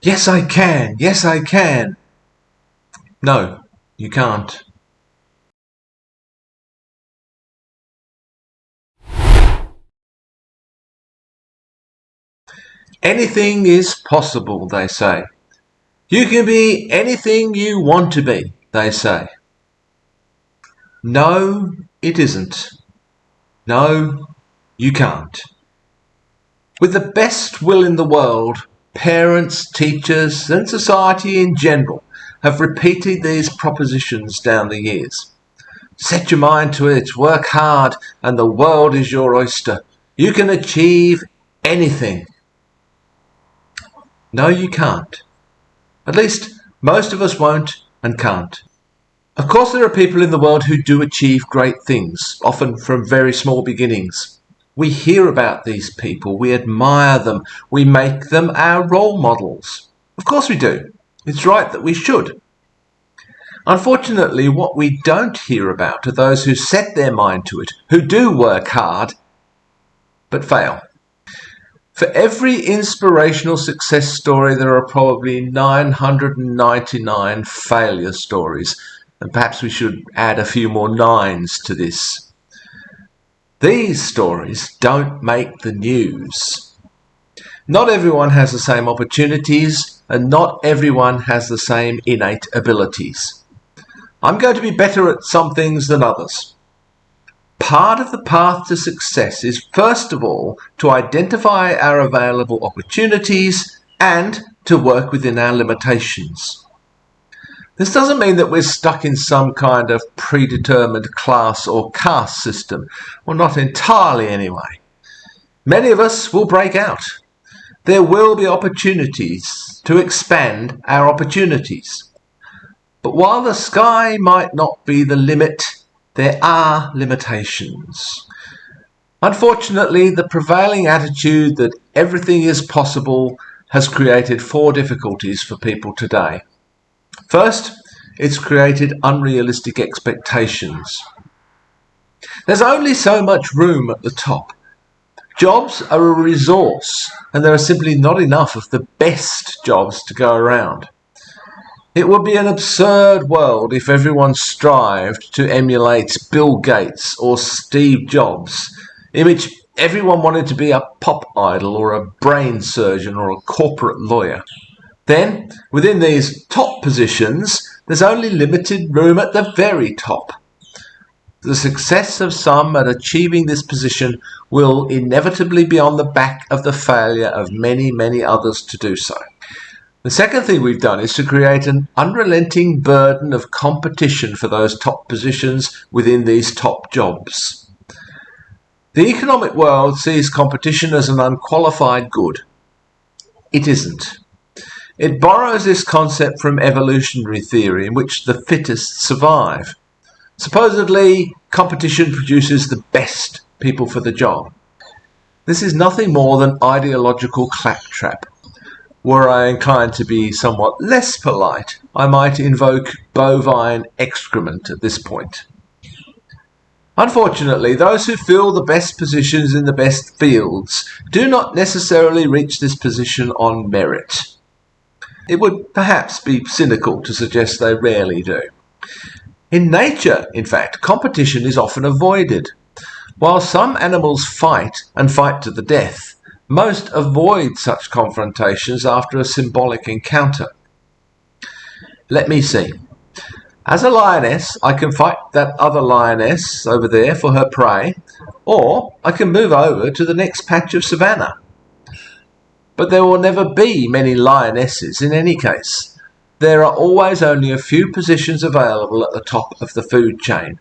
Yes, I can. Yes, I can. No, you can't. Anything is possible, they say. You can be anything you want to be, they say. No, it isn't. No, you can't. With the best will in the world, parents, teachers, and society in general have repeated these propositions down the years. Set your mind to it, work hard, and the world is your oyster. You can achieve anything. No, you can't. At least, most of us won't and can't. Of course, there are people in the world who do achieve great things, often from very small beginnings. We hear about these people, we admire them, we make them our role models. Of course we do. It's right that we should. Unfortunately, what we don't hear about are those who set their mind to it, who do work hard, but fail. For every inspirational success story, there are probably 999 failure stories, and perhaps we should add a few more nines to this. These stories don't make the news. Not everyone has the same opportunities, and not everyone has the same innate abilities. I'm going to be better at some things than others. Part of the path to success is, first of all, to identify our available opportunities and to work within our limitations. This doesn't mean that we're stuck in some kind of predetermined class or caste system. Well, not entirely anyway. Many of us will break out. There will be opportunities to expand our opportunities. But while the sky might not be the limit, there are limitations. Unfortunately, the prevailing attitude that everything is possible has created four difficulties for people today. First, it's created unrealistic expectations. There's only so much room at the top. Jobs are a resource, and there are simply not enough of the best jobs to go around. It would be an absurd world if everyone strived to emulate Bill Gates or Steve Jobs, in which everyone wanted to be a pop idol or a brain surgeon or a corporate lawyer. Then, within these top positions, there's only limited room at the very top. The success of some at achieving this position will inevitably be on the back of the failure of many, many others to do so. The second thing we've done is to create an unrelenting burden of competition for those top positions within these top jobs. The economic world sees competition as an unqualified good. It isn't. It borrows this concept from evolutionary theory in which the fittest survive. Supposedly, competition produces the best people for the job. This is nothing more than ideological claptrap. Were I inclined to be somewhat less polite, I might invoke bovine excrement at this point. Unfortunately, those who fill the best positions in the best fields do not necessarily reach this position on merit. It would perhaps be cynical to suggest they rarely do. In nature, in fact, competition is often avoided. While some animals fight and fight to the death, most avoid such confrontations after a symbolic encounter. Let me see. As a lioness, I can fight that other lioness over there for her prey, or I can move over to the next patch of savannah. But there will never be many lionesses in any case. There are always only a few positions available at the top of the food chain,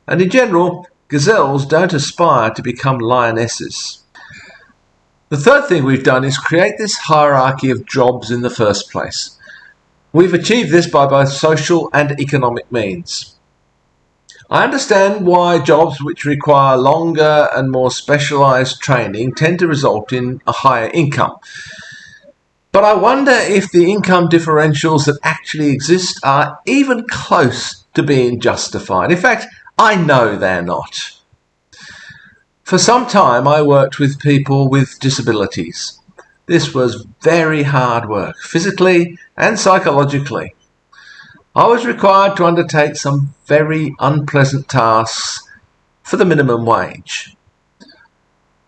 and in general, gazelles don't aspire to become lionesses. The third thing we've done is create this hierarchy of jobs in the first place. We've achieved this by both social and economic means. I understand why jobs which require longer and more specialised training tend to result in a higher income. But I wonder if the income differentials that actually exist are even close to being justified. In fact, I know they're not. For some time, I worked with people with disabilities. This was very hard work, physically and psychologically. I was required to undertake some very unpleasant tasks for the minimum wage.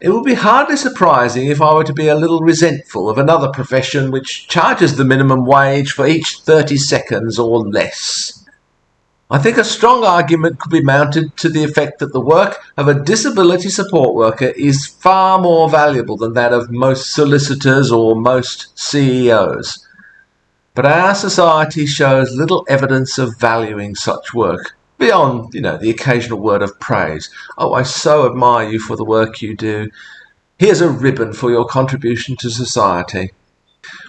It would be hardly surprising if I were to be a little resentful of another profession which charges the minimum wage for each 30 seconds or less. I think a strong argument could be mounted to the effect that the work of a disability support worker is far more valuable than that of most solicitors or most CEOs. But our society shows little evidence of valuing such work, beyond, the occasional word of praise. Oh, I so admire you for the work you do. Here's a ribbon for your contribution to society.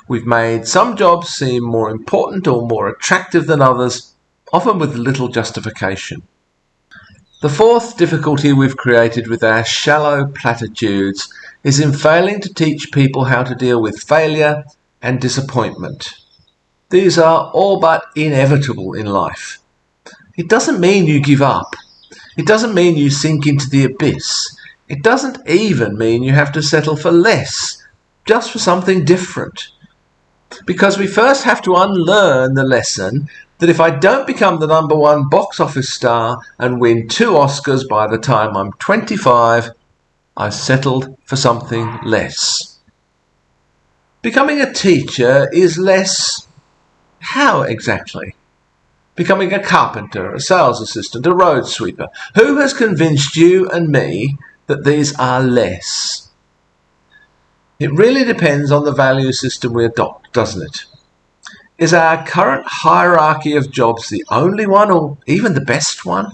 We've made some jobs seem more important or more attractive than others, often with little justification. The fourth difficulty we've created with our shallow platitudes is in failing to teach people how to deal with failure and disappointment. These are all but inevitable in life. It doesn't mean you give up. It doesn't mean you sink into the abyss. It doesn't even mean you have to settle for less, just for something different. Because we first have to unlearn the lesson that if I don't become the #1 box office star and win 2 Oscars by the time I'm 25, I've settled for something less. Becoming a teacher is less. How exactly? Becoming a carpenter, a sales assistant, a road sweeper. Who has convinced you and me that these are less? It really depends on the value system we adopt, doesn't it? Is our current hierarchy of jobs the only one or even the best one?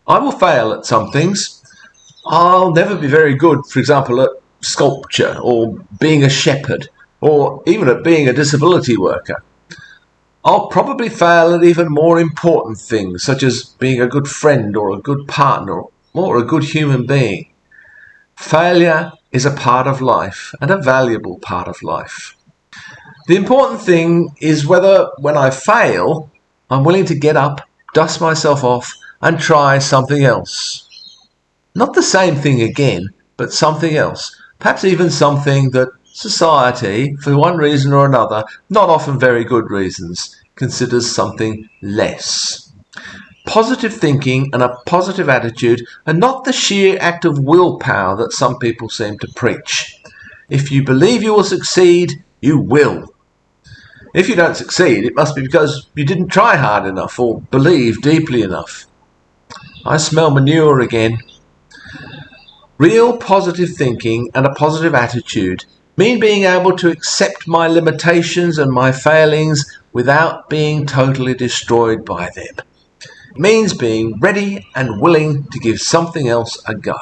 I will fail at some things. I'll never be very good, for example, at sculpture or being a shepherd or even at being a disability worker. I'll probably fail at even more important things, such as being a good friend or a good partner or a good human being. Failure is a part of life and a valuable part of life. The important thing is whether, when I fail, I'm willing to get up, dust myself off, and try something else. Not the same thing again, but something else. Perhaps even something that society, for one reason or another, not often very good reasons, considers something less. Positive thinking and a positive attitude are not the sheer act of willpower that some people seem to preach. If you believe you will succeed, you will. If you don't succeed, it must be because you didn't try hard enough or believe deeply enough. I smell manure again. Real positive thinking and a positive attitude mean being able to accept my limitations and my failings without being totally destroyed by them. It means being ready and willing to give something else a go.